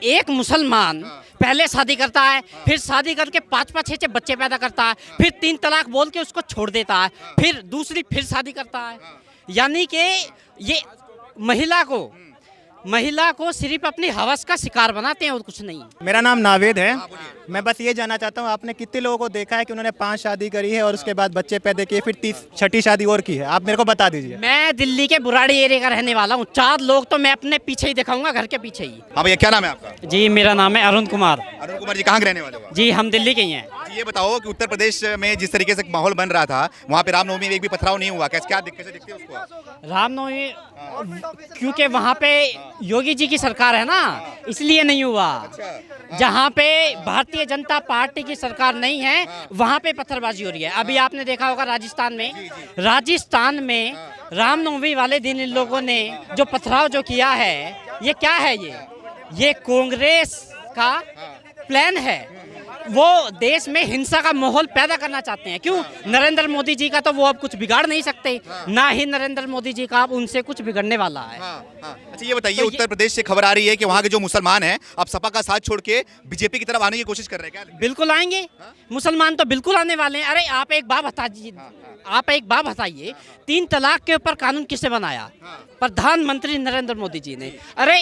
एक मुसलमान पहले शादी करता है, फिर शादी करके 5-5 6-6 बच्चे पैदा करता है, फिर 3 तलाक बोल के उसको छोड़ देता है, फिर दूसरी फिर शादी करता है। यानी कि ये महिला को सिर्फ अपनी हवस का शिकार बनाते हैं और कुछ नहीं। मेरा नाम नावेद है। मैं बस ये जानना चाहता हूँ, आपने कितने लोगों को देखा है कि उन्होंने 5 शादी करी है और उसके बाद बच्चे पैदा किए, फिर छठी शादी और की है? आप मेरे को बता दीजिए। मैं दिल्ली के बुराड़ी एरिया का रहने वाला हूँ। 4 लोग तो मैं अपने पीछे ही दिखाऊंगा, घर के पीछे ही। हाँ भैया, क्या नाम है आपका? जी, मेरा नाम है अरुण कुमार। अरुण कुमार जी, कहाँ के रहने वाले हो? जी, हम दिल्ली के ही हैं। ये बताओ कि उत्तर प्रदेश में जिस तरीके से माहौल बन रहा था, वहाँ पे रामनवमी में एक भी पथराव नहीं हुआ, कैसे दिखते उसको आप? रामनवमी क्योंकि वहाँ पे योगी जी की सरकार है ना, इसलिए नहीं हुआ। जहाँ पे भारतीय जनता पार्टी की सरकार नहीं है, वहाँ पे पत्थरबाजी हो रही है। अभी आपने देखा होगा राजस्थान में रामनवमी वाले दिन इन लोगों ने जो पथराव जो किया है, ये क्या है? ये कांग्रेस का प्लान है। वो देश में हिंसा का माहौल पैदा करना चाहते हैं। क्यों? नरेंद्र मोदी जी का तो वो अब कुछ बिगाड़ नहीं सकते, ना ही नरेंद्र मोदी जी का अब उनसे कुछ बिगड़ने वाला है। अच्छा, ये बताइए, उत्तर प्रदेश से खबर आ रही है कि वहाँ के जो मुसलमान हैं अब सपा का साथ छोड़ के बीजेपी की तरफ आने की कोशिश कर रहे हैं, क्या? बिल्कुल आएंगे, मुसलमान तो बिल्कुल आने वाले हैं। अरे आप एक बात बताइए, 3 तलाक के ऊपर कानून किसने बनाया? प्रधानमंत्री नरेंद्र मोदी जी ने। अरे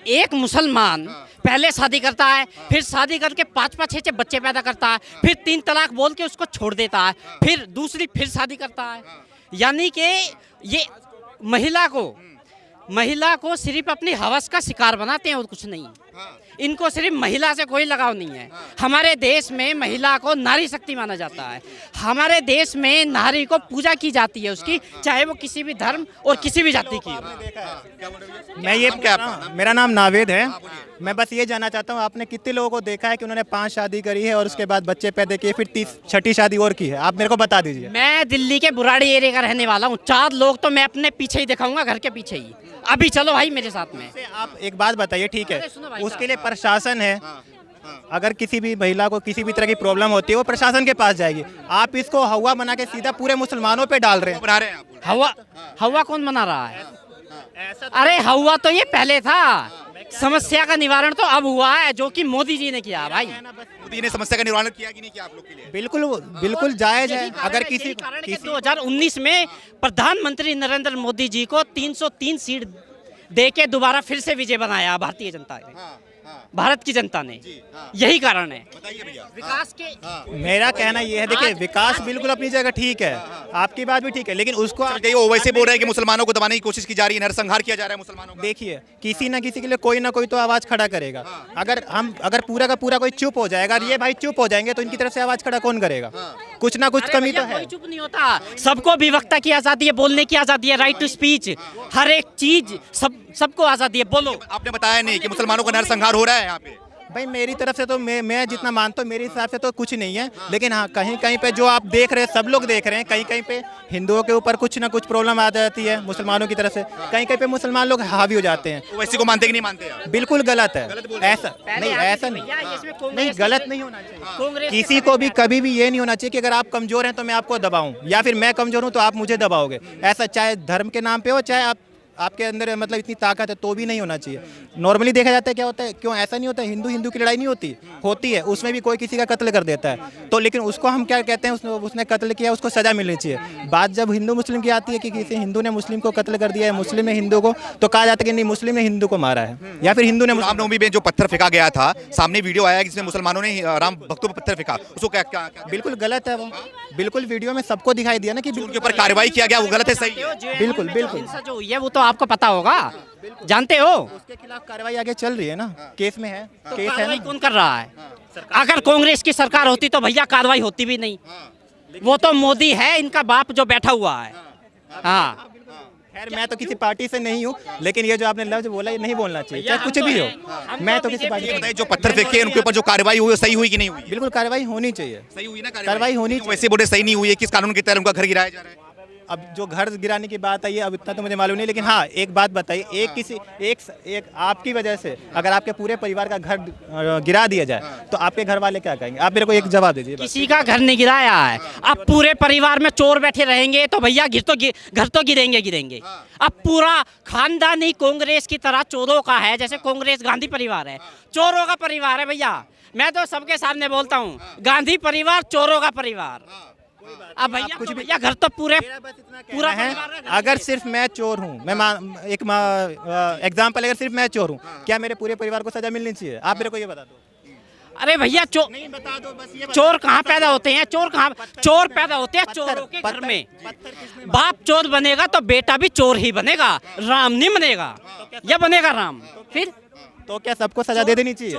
एक मुसलमान पहले शादी करता है, फिर शादी करके 5-5 6-6 बच्चे पैदा करता है, फिर 3 तलाक बोल के उसको छोड़ देता है, फिर दूसरी फिर शादी करता है। यानी कि ये महिला को सिर्फ अपनी हवस का शिकार बनाते हैं और कुछ नहीं। इनको सिर्फ महिला से कोई लगाव नहीं है। हमारे देश में महिला को नारी शक्ति माना जाता है। हमारे देश में नारी को पूजा की जाती है उसकी, चाहे वो किसी भी धर्म और किसी भी जाति की हो। मैं ये मेरा नाम नावेद है। मैं बस ये जानना चाहता हूँ, आपने कितने लोगों को देखा है कि उन्होंने 5 शादी करी है और उसके बाद बच्चे पैदा किए, फिर छठी शादी और की है? आप मेरे को बता दीजिए। मैं दिल्ली के बुराड़ी एरिया का रहने वाला हूँ। 4 लोग तो मैं अपने पीछे ही दिखाऊंगा, घर के पीछे ही। अभी चलो भाई मेरे साथ में। आप एक बात बताइए, ठीक है, उसके लिए प्रशासन है। अगर किसी भी महिला को किसी भी तरह की प्रॉब्लम होती है, वो प्रशासन के पास जाएगी। आप इसको हवा बना के सीधा पूरे मुसलमानों पे डाल रहे हैं। हवा कौन बना रहा है? अरे हवा तो ये पहले था। समस्या का निवारण तो अब हुआ है, जो कि मोदी जी ने किया। भाई मोदी ने समस्या का निवारण किया कि नहीं किया आप लोग के लिए? बिल्कुल जायज है। अगर किसी 2019 में प्रधानमंत्री नरेंद्र मोदी जी को 303 सीट दे के दोबारा फिर से विजय बनाया भारतीय जनता ने, भारत की जनता ने। यही कारण है। बताइए भैया। विकास के मेरा कहना यह है, देखिए, विकास बिल्कुल अपनी जगह ठीक है, आपकी बात भी ठीक है, लेकिन उसको वो वैसे बोल रहे हैं कि मुसलमानों को दबाने की कोशिश की जा रही है, नरसंहार किया जा रहा है मुसलमानों का। देखिए, किसी ना किसी के लिए कोई ना कोई तो आवाज खड़ा करेगा। अगर पूरा का पूरा कोई चुप हो जाएगा, ये भाई चुप हो जाएंगे, तो इनकी तरफ से आवाज खड़ा कौन करेगा? कुछ ना कुछ कमी तो है। कोई चुप नहीं होता। सबको विवक्ता की आजादी है, बोलने की आजादी है, राइट टू स्पीच, हर एक चीज सबको आजादी है। बोलो। आपने बताया नहीं कि मुसलमानों का नरसंहार हो रहा है यहाँ पे? भाई मेरी तरफ से तो मैं जितना मानता हूँ, मेरे हिसाब से तो कुछ नहीं है। लेकिन हाँ, कहीं कहीं पे जो आप देख रहे हैं, सब लोग देख रहे हैं, कहीं कहीं पे हिंदुओं के ऊपर कुछ ना कुछ प्रॉब्लम आ जाती है मुसलमानों की तरफ से। कहीं कहीं पे मुसलमान लोग हावी हो जाते हैं। तो वैसे को मानते कि नहीं मानते? बिल्कुल गलत है। ऐसा नहीं, गलत नहीं होना चाहिए। किसी को भी कभी भी ये नहीं होना चाहिए कि अगर आप कमजोर हैं तो मैं आपको दबाऊं, या फिर मैं कमजोर हूं तो आप मुझे दबाओगे। ऐसा चाहे धर्म के नाम पे हो, चाहे आपके अंदर मतलब इतनी ताकत है, तो भी नहीं होना चाहिए। नॉर्मली देखा जाता है, क्या होता है, क्यों ऐसा नहीं होता है, हिंदू की लड़ाई नहीं होती है, उसमें भी कोई किसी का कत्ल कर देता है, तो लेकिन उसको हम क्या कहते हैं, उसने कत्ल किया, उसको सजा मिलनी चाहिए। बात जब हिंदू मुस्लिम की आती है कि किसी हिंदू ने मुस्लिम को कत्ल कर दिया है, मुस्लिम ने हिंदू को, तो कहा जाता है कि नहीं, मुस्लिम ने हिंदू को मारा है, या फिर हिंदू ने मुस्लिम। रामनवमी में जो पत्थर फेंका गया था, सामने वीडियो आया जिसमें मुसलमानों ने राम भक्तों पर पत्थर फेंका, उसको क्या? बिल्कुल गलत है वो। बिल्कुल वीडियो में सबको दिखाई दिया ना कि उनके ऊपर कार्रवाई किया गया, वो गलत है, सही है? बिल्कुल हिंसा जो हुई है वो तो आपको पता होगा, जानते हो। उसके खिलाफ कार्रवाई आगे चल रही है ना, केस में है, तो केस है कार्रवाई ना। कौन कर रहा है? अगर कांग्रेस की सरकार होती तो भैया कार्रवाई होती भी नहीं। वो तो मोदी है, इनका बाप जो बैठा हुआ है। हाँ, खैर मैं तो किसी पार्टी से नहीं हूँ, लेकिन ये जो आपने लफ्ज बोला, ये नहीं बोलना चाहिए, चाहे कुछ भी हो। मैं तो किसी पार्टी से बताइए, जो पत्थर फेंके उनके ऊपर जो कार्रवाई हुई, सही हुई कि नहीं हुई? बिल्कुल कार्रवाई होनी चाहिए। सही हुई ना कार्रवाई होनी चाहिए। वैसे बोले सही नहीं हुई है, किस कानून के तहत उनका घर गिराया जा रहा है? अब जो घर गिराने की बात आई है, अब इतना तो मुझे मालूम नहीं, लेकिन हाँ एक बात बताइए, एक आपकी वजह से अगर आपके पूरे परिवार का घर गिरा दिया जाए तो आपके घर वाले क्या कहेंगे? आप मेरे को एक जवाब दीजिए। किसी का घर नहीं गिराया है। अब पूरे परिवार में चोर बैठे रहेंगे तो भैया घर तो गिरेंगे। अब पूरा खानदान ही कांग्रेस की तरह चोरों का है, जैसे कांग्रेस गांधी परिवार है, चोरों का परिवार है भैया। मैं तो सबके सामने बोलता हूँ, गांधी परिवार चोरों का परिवार। अब भैया कुछ भैया घर तो पूरा है। अगर सिर्फ मैं चोर हूँ, एक एग्जाम्पल, अगर सिर्फ मैं चोर हूँ, क्या मेरे पूरे परिवार को सजा मिलनी चाहिए? आप मेरे को ये बता दो। अरे भैया चोर कहाँ पैदा होते हैं? चोर पैदा होते हैं चोरों के घर में। बाप चोर बनेगा तो बेटा भी चोर ही बनेगा, राम नहीं बनेगा। या बनेगा राम फिर? तो क्या सबको सजा दे देनी चाहिए?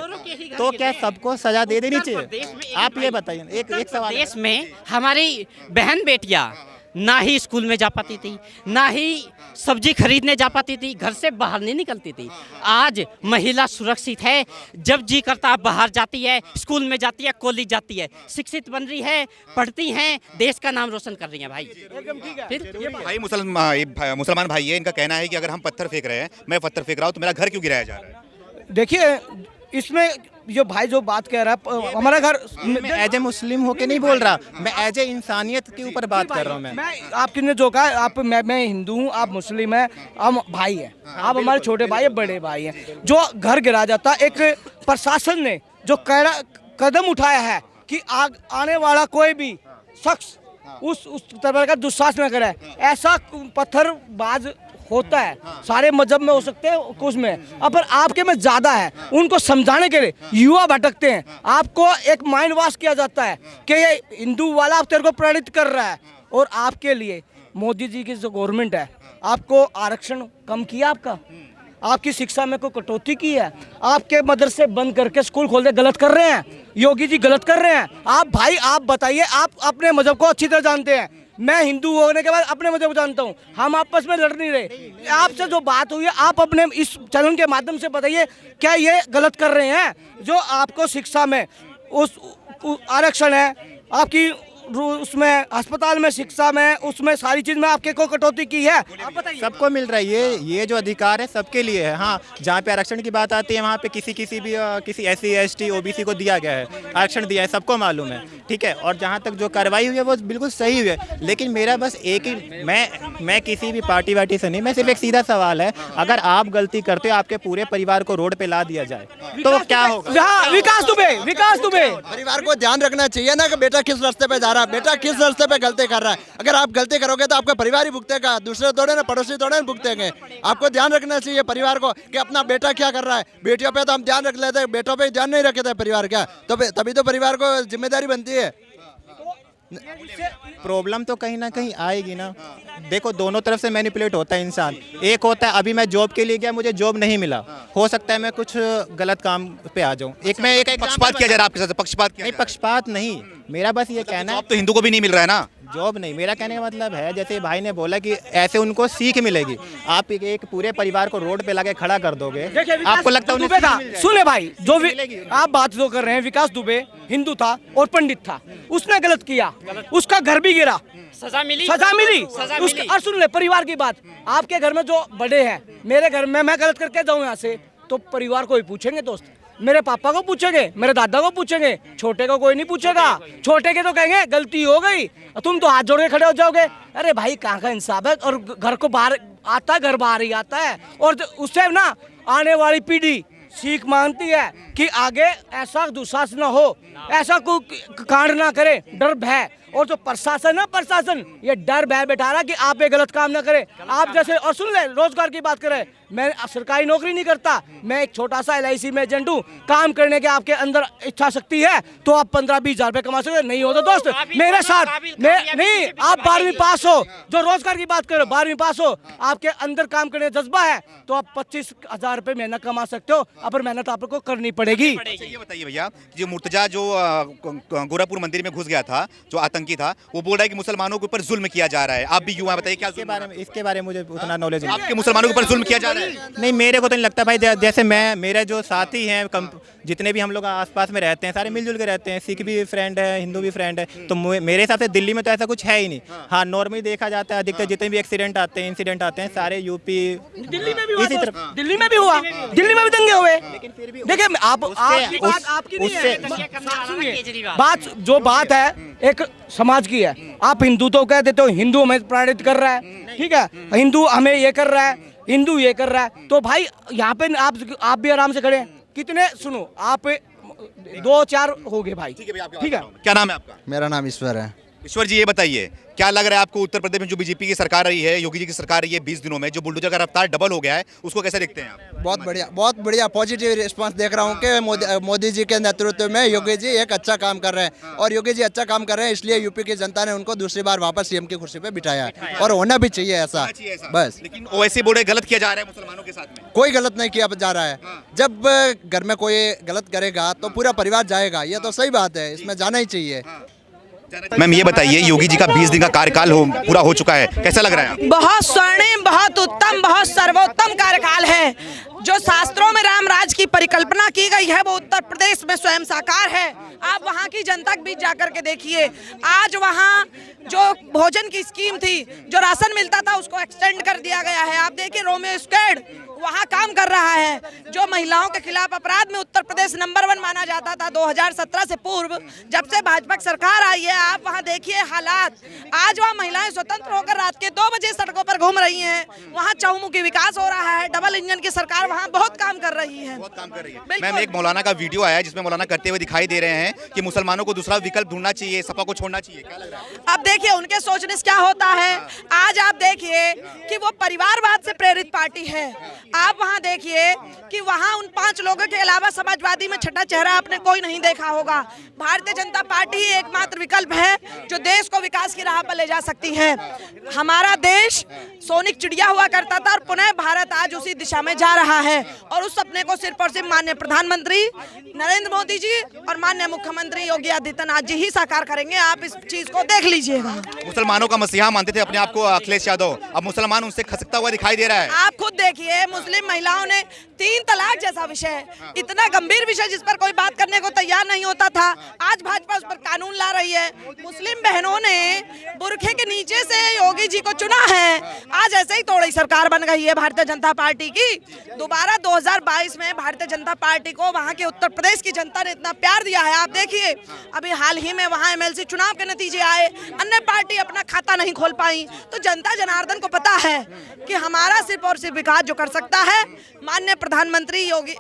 तो क्या सबको सजा दे देनी चाहिए? आप ये बताइए। एक सवाल, देश में हमारी बहन बेटियां ना ही स्कूल में जा पाती थी, ना ही सब्जी खरीदने जा पाती थी, घर से बाहर नहीं निकलती थी। आज महिला सुरक्षित है, जब जी करता बाहर जाती है, स्कूल में जाती है, कॉलेज जाती है, शिक्षित बन रही है, पढ़ती हैं, देश का नाम रोशन कर रही हैं भाई। फिर भाई मुसलमान भाई है, इनका कहना है कि अगर हम पत्थर फेंक रहे हैं, मैं पत्थर फेंक रहा हूँ, तो मेरा घर क्यों गिराया जा रहा है? देखिए इसमें जो भाई जो बात कह रहा है, हमारा घर, मैं एज ए मुस्लिम होके नहीं बोल रहा, मैं एज ए इंसानियत के ऊपर बात कर रहा हूँ। मैं आपने जो कहा, आप मैं हिंदू हूँ, आप मुस्लिम हैं, हम भाई हैं, आप हमारे छोटे भाई हैं, बड़े भाई हैं। जो घर गिरा जाता, एक प्रशासन ने जो कदम उठाया है कि आने वाला कोई भी शख्स उस तरह का दुस्साहस न करे, ऐसा पत्थरबाज होता है, सारे मजहब में हो सकते हैं कुछ में, पर आपके में ज्यादा है। उनको समझाने के लिए युवा भटकते हैं, आपको एक माइंड वॉश किया जाता है कि ये हिंदू वाला आप तेरे को प्रेरित कर रहा है। और आपके लिए मोदी जी की जो गवर्नमेंट है, आपको आरक्षण कम किया, आपकी शिक्षा में कोई कटौती की है, आपके मदरसे बंद करके स्कूल खोल दे, गलत कर रहे हैं योगी जी, गलत कर रहे हैं। आप भाई आप बताइए, आप अपने मजहब को अच्छी तरह जानते हैं, मैं हिंदू होने के बाद अपने मजहब को जानता हूँ, हम आपस में लड़ नहीं रहे। आपसे जो बात हुई है, आप अपने इस चैनल के माध्यम से बताइए, क्या ये गलत कर रहे हैं? जो आपको शिक्षा में उस आरक्षण है, आपकी उसमें अस्पताल में, शिक्षा में, उसमें सारी चीज में आपके को कटौती की है, आप बताइए। सबको मिल रहा है, ये जो अधिकार है सबके लिए है। हाँ, जहाँ पे आरक्षण की बात आती है, वहाँ पे किसी SC ST OBC को दिया गया है, आरक्षण दिया है, सबको मालूम है, ठीक है। और जहाँ तक जो कार्रवाई हुई है वो बिल्कुल सही हुई है। लेकिन मेरा बस एक ही, मैं किसी भी पार्टी वार्टी से नहीं, मैं सिर्फ एक सीधा सवाल है, अगर आप गलती करते हो, आपके पूरे परिवार को रोड पे ला दिया जाए तो क्या होगा? विकास दुबे परिवार को ध्यान रखना चाहिए ना कि बेटा किस रास्ते पे जा रहा है, बेटा किस रास्ते पे गलती कर रहा है। अगर आप गलती करोगे तो आपका परिवार ही भुगतेगा, दूसरे थोड़े ना, पड़ोसी थोड़े ना भुगतेंगे। आपको ध्यान रखना चाहिए परिवार को कि अपना बेटा क्या कर रहा है। बेटियों पे तो हम ध्यान रख लेते हैं, बेटों पे ध्यान नहीं रखते परिवार का, तो तभी तो परिवार को जिम्मेदारी बनती है। प्रॉब्लम तो कहीं ना कहीं आएगी ना। देखो, दोनों तरफ से मैनिपुलेट होता है इंसान। एक होता है, अभी मैं जॉब के लिए गया, मुझे जॉब नहीं मिला, हो सकता है मैं कुछ गलत काम पे आ जाऊं। एक पक्षपात किया जा रहा है आपके साथ? पक्षपात नहीं, पक्षपात नहीं, मेरा बस ये कहना है, तो हिंदू को भी नहीं मिल रहा है ना जॉब नहीं। मेरा कहने का मतलब है, जैसे भाई ने बोला कि ऐसे उनको सीख मिलेगी। आप एक पूरे परिवार को रोड पे लाके खड़ा कर दोगे, आपको लगता है? सुने भाई, जो आप बात जो कर रहे हैं, विकास दुबे हिंदू था और पंडित था, उसने गलत किया, उसका घर भी गिरा, सजा मिली। और सुन ले परिवार की बात, आपके घर में जो बड़े हैं, मेरे घर में मैं गलत करके जाऊँ यहाँ से तो परिवार को ही पूछेंगे दोस्त, मेरे पापा को पूछेंगे, मेरे दादा को पूछेंगे, छोटे को कोई नहीं पूछेगा। छोटे के तो कहेंगे गलती हो गई, तुम तो हाथ जोड़ के खड़े हो जाओगे। अरे भाई कहाँ का इंसाफ है? और घर को बाहर आता है, घर बाहर ही आता है। और उससे ना आने वाली पीढ़ी सीख मानती है कि आगे ऐसा दुस्साहस ना हो, ऐसा कोई कांड ना करे, डर भय। और जो प्रशासन है, प्रशासन ये डर भय बैठा रहा कि आप ये गलत काम ना करें। आप जैसे, और सुन ले, रोजगार की बात करें, मैं सरकारी नौकरी नहीं करता, मैं एक छोटा सा LIC में एजेंट हूँ। काम करने के आपके अंदर इच्छा शक्ति है तो आप 15-20 हजार रुपए कमा सकते, नहीं हो तो दोस्त मेरे साथ नहीं, आप 12वीं पास हो, जो रोजगार की बात करो, 12वीं पास हो, आपके अंदर काम करने का जज्बा है तो आप 25 हजार रुपए महीना कमा सकते हो, पर मेहनत आपको करनी पड़ेगी। ये बताइए भैया, जो मुर्तजा जो गोरखपुर मंदिर में घुस गया था, जो आतंकी आतंकी था, वो बोल रहा है कि मुसलमानों के ऊपर जुल्म किया जा रहा है। आप भी युवा बताइए क्या इसके बारे में मुझे उतना नॉलेज नहीं। आपके मुसलमानों के ऊपर जुल्म किया जा रहा है? नहीं, मेरे को तो नहीं लगता भाई। जैसे मेरे जो साथी हैं, जितने भी हम लोग आसपास में रहते हैं, सारे मिलजुल के रहते हैं। सिख भी फ्रेंड है, हिंदू भी फ्रेंड है। तो मेरे हिसाब से दिल्ली में तो ऐसा कुछ है ही नहीं। हाँ, नॉर्मली देखा जाता है, अधिकतर जितने भी एक्सीडेंट आते हैं, इंसिडेंट आते हैं, सारे यूपी, दिल्ली में भी हुआ, इसी तरफ। दिल्ली में भी हुआ, दिल्ली में भी दंगे हुए। देखिए आपकी नहीं है बात, जो बात है एक समाज की है। आप हिंदू तो कह देते हो हिंदू हमें प्रेरित कर रहा है, ठीक है, हिंदू हमें ये कर रहा है, हिंदू ये कर रहा है। तो भाई यहाँ पे आप भी आराम से खड़े हैं। कितने, सुनो, आप 2-4 हो गए भाई, ठीक है। क्या नाम है आपका? मेरा नाम ईश्वर है। ईश्वर जी, ये बताइए क्या लग रहा है आपको, उत्तर प्रदेश में जो बीजेपी की सरकार रही है, योगी जी की सरकार रही है 20 दिनों में, जो बुलडोजर का रफ्तार डबल हो गया है, उसको कैसे देखते हैं आप? बहुत बढ़िया पॉजिटिव रिस्पांस देख रहा हूँ कि मोदी जी के नेतृत्व में योगी जी एक अच्छा काम कर रहे हैं। और योगी जी अच्छा काम कर रहे हैं, इसलिए यूपी की जनता ने उनको दूसरी बार वापस सीएम की कुर्सी पे बिठाया है, और होना भी चाहिए ऐसा। बस, लेकिन ओवैसी बोले गलत किया जा रहा है मुसलमानों के साथ में। कोई गलत नहीं किया जा रहा है। जब घर में कोई गलत करेगा तो पूरा परिवार जाएगा, ये तो सही बात है, इसमें जाना ही चाहिए। मैम, ये बताइए, योगी जी का 20 दिन का कार्यकाल पूरा हो चुका है, कैसा लग रहा है? बहुत स्वर्णिम, बहुत उत्तम, बहुत सर्वोत्तम कार्यकाल है। जो शास्त्रों में राम राज की परिकल्पना की गई है वो उत्तर प्रदेश में स्वयं साकार है। आप वहाँ की जनता के बीच जाकर के देखिए, आज वहाँ जो भोजन की स्कीम थी, जो राशन मिलता था, उसको एक्सटेंड कर दिया गया है। आप देखिए रोमियो स्क्वाड वहाँ काम कर रहा है। जो महिलाओं के खिलाफ अपराध में उत्तर प्रदेश नंबर 1 माना जाता था 2017 से पूर्व, जब से भाजपा की सरकार आई है, आप वहाँ देखिए हालात। आज वहाँ महिलाएं स्वतंत्र होकर रात के 2 बजे सड़कों पर घूम रही हैं। वहाँ चहुमुखी विकास हो रहा है। डबल इंजन की सरकार वहाँ बहुत काम कर रही है। बहुत काम कर रही है। मैम, एक मौलाना का वीडियो आया है जिसमें मौलाना करते हुए दिखाई दे रहे हैं कि मुसलमानों को दूसरा विकल्प ढूंढना चाहिए, सपा को छोड़ना चाहिए। क्या लग रहा है? अब देखिए उनके सोचने से क्या होता है। आज आप देखिए कि वो परिवारवाद से प्रेरित पार्टी है। आप वहाँ देखिए कि वहाँ उन 5 लोगों के अलावा समाजवादी में छठा चेहरा आपने कोई नहीं देखा होगा। भारतीय जनता पार्टी ही एकमात्र विकल्प है जो देश को विकास की राह पर ले जा सकती है। हमारा देश सोनिक चिड़िया हुआ करता था और पुनः भारत आज उसी दिशा में जा रहा है, और उस सपने को सिर्फ और सिर्फ माननीय प्रधानमंत्री नरेंद्र मोदी जी और माननीय मुख्यमंत्री योगी आदित्यनाथ जी ही साकार करेंगे। आप इस चीज को देख लीजिएगा। मुसलमानों का मसीहा मानते थे अपने आप को अखिलेश यादव, अब मुसलमान उनसे खसकता हुआ दिखाई दे रहा है। आप खुद देखिए, मुस्लिम महिलाओं ने 3 तलाक जैसा विषय, इतना गंभीर विषय जिस पर कोई बात करने को तैयार नहीं होता था, आज भाजपा उस पर कानून ला रही है। मुस्लिम बहनों ने बुरखे के नीचे से योगी जी को चुना है। आज ऐसे ही थोड़ी सरकार बन गई है भारतीय जनता पार्टी की। दोबारा 2022 में भारतीय जनता पार्टी को वहाँ के उत्तर प्रदेश की जनता ने इतना प्यार दिया है। आप देखिए अभी हाल ही में वहाँ एमएलसी चुनाव के नतीजे आए, अन्य पार्टी अपना खाता नहीं खोल पाई। तो जनता जनार्दन को पता है कि हमारा सिर्फ और सिर्फ विकास जो कर सकता है माननीय प्रधानमंत्री योगी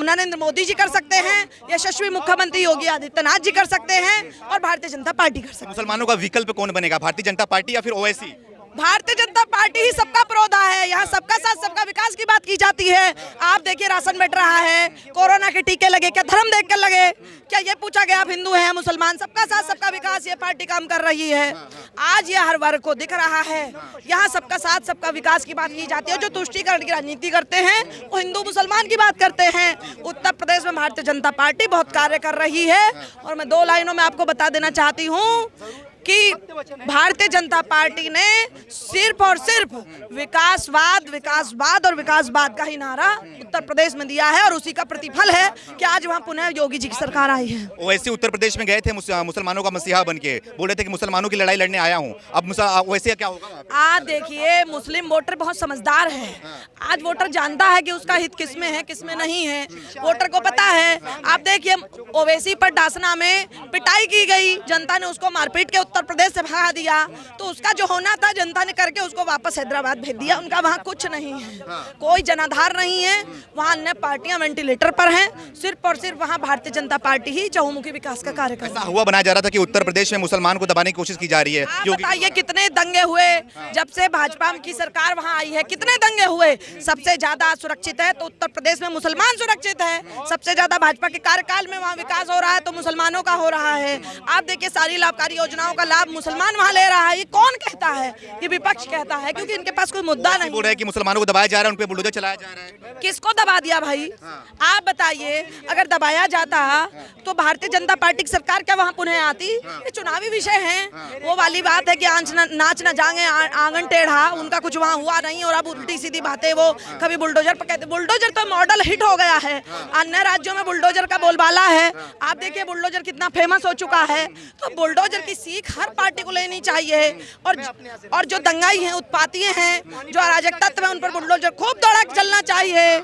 नरेंद्र मोदी जी कर सकते हैं, यशस्वी मुख्यमंत्री योगी आदित्यनाथ जी कर सकते हैं, और भारतीय जनता पार्टी कर सकते हैं। मुसलमानों का विकल्प कौन बनेगा, भारतीय जनता पार्टी या फिर ओवैसी? भारतीय जनता पार्टी ही सबका परोधा है। यहाँ सबका साथ सबका विकास की बात की जाती है। आप देखिए राशन बट रहा है, कोरोना के टीके लगे, क्या धर्म देख कर लगे? क्या ये पूछा गया आप हिंदू हैं मुसलमान? सबका साथ सबका विकास ये पार्टी काम कर रही है। आज ये हर वर्ग को दिख रहा है। यहाँ सबका साथ सबका विकास की बात की जाती है। जो तुष्टीकरण की राजनीति करते हैं वो हिंदू मुसलमान की बात करते हैं। उत्तर प्रदेश में भारतीय जनता पार्टी बहुत कार्य कर रही है, और मैं 2 लाइनों में आपको बता देना चाहती हूँ कि भारतीय जनता पार्टी ने सिर्फ और सिर्फ विकासवाद, विकासवाद और विकासवाद का ही नारा उत्तर प्रदेश में दिया है, और उसी का प्रतिफल है कि आज वहां पुनः योगी जी की सरकार आई है। ओवैसी उत्तर प्रदेश में गए थे मुसलमानों का मसीहा बनके, बोल रहे थे कि मुसलमानों की लड़ाई लड़ने आया हूं। अब वैसे क्या होगा? आज देखिए मुस्लिम वोटर बहुत समझदार है। आज वोटर जानता है कि उसका हित किसमें है किसमें नहीं है, वोटर को पता है। आप देखिए ओवैसी पर डासना में पिटाई की गई, जनता ने उसको मारपीट के उत्तर प्रदेश से भगा दिया। तो उसका जो होना था जनता ने करके उसको वापस हैदराबाद भेज दिया। उनका वहाँ कुछ नहीं है, कोई जनाधार नहीं है। वहाँ अन्य पार्टियां वेंटिलेटर पर हैं। सिर्फ और सिर्फ वहाँ भारतीय जनता पार्टी ही चहुमुखी विकास का कार्य कर रही है। ऐसा हुआ बनाया जा रहा था कि उत्तर प्रदेश में मुसलमान को दबाने की कोशिश की जा रही है। आप बताइए कितने दंगे हुए जब से भाजपा की सरकार वहाँ आई है? कितने दंगे हुए? सबसे ज्यादा सुरक्षित है तो उत्तर प्रदेश में मुसलमान सुरक्षित है। सबसे ज्यादा भाजपा के कार्यकाल में वहाँ विकास हो रहा है तो मुसलमानों का हो रहा है। आप देखिए सारी लाभकारी योजनाओं का लाभ मुसलमान वहाँ ले रहा है, ये कौन कहता है? ये विपक्ष कहता है, क्योंकि इनके पास कोई मुद्दा नहीं बोल रहे हैं कि मुसलमानों को दबाया जा रहा है, उन पे बुलडोजर चलाया जा रहा है। किसको दबा दिया भाई? आप बताइए, अगर दबाया जाता तो भारतीय जनता पार्टी की सरकार क्या वहाँ पुनः आती? ये चुनावी विषय है, वो वाली बात है कि नाच न जाएंगे आंगन टेढ़ा, उनका कुछ वहाँ हुआ नहीं और अब उल्टी सीधी बातें वो कभी बुलडोजर पर कहते। बुलडोजर तो मॉडल हिट हो गया है, अन्य राज्यों में बुलडोजर का बोलबाला है। आप देखिए बुलडोजर कितना फेमस हो चुका है। तो बुलडोजर की सीख हर पार्टी को लेनी चाहिए, और जो दंगाई हैं, उत्पाती हैं, जो अराजक तत्व हैं, उन पर बुलडोजर खूब दौड़ा चलना चाहिए।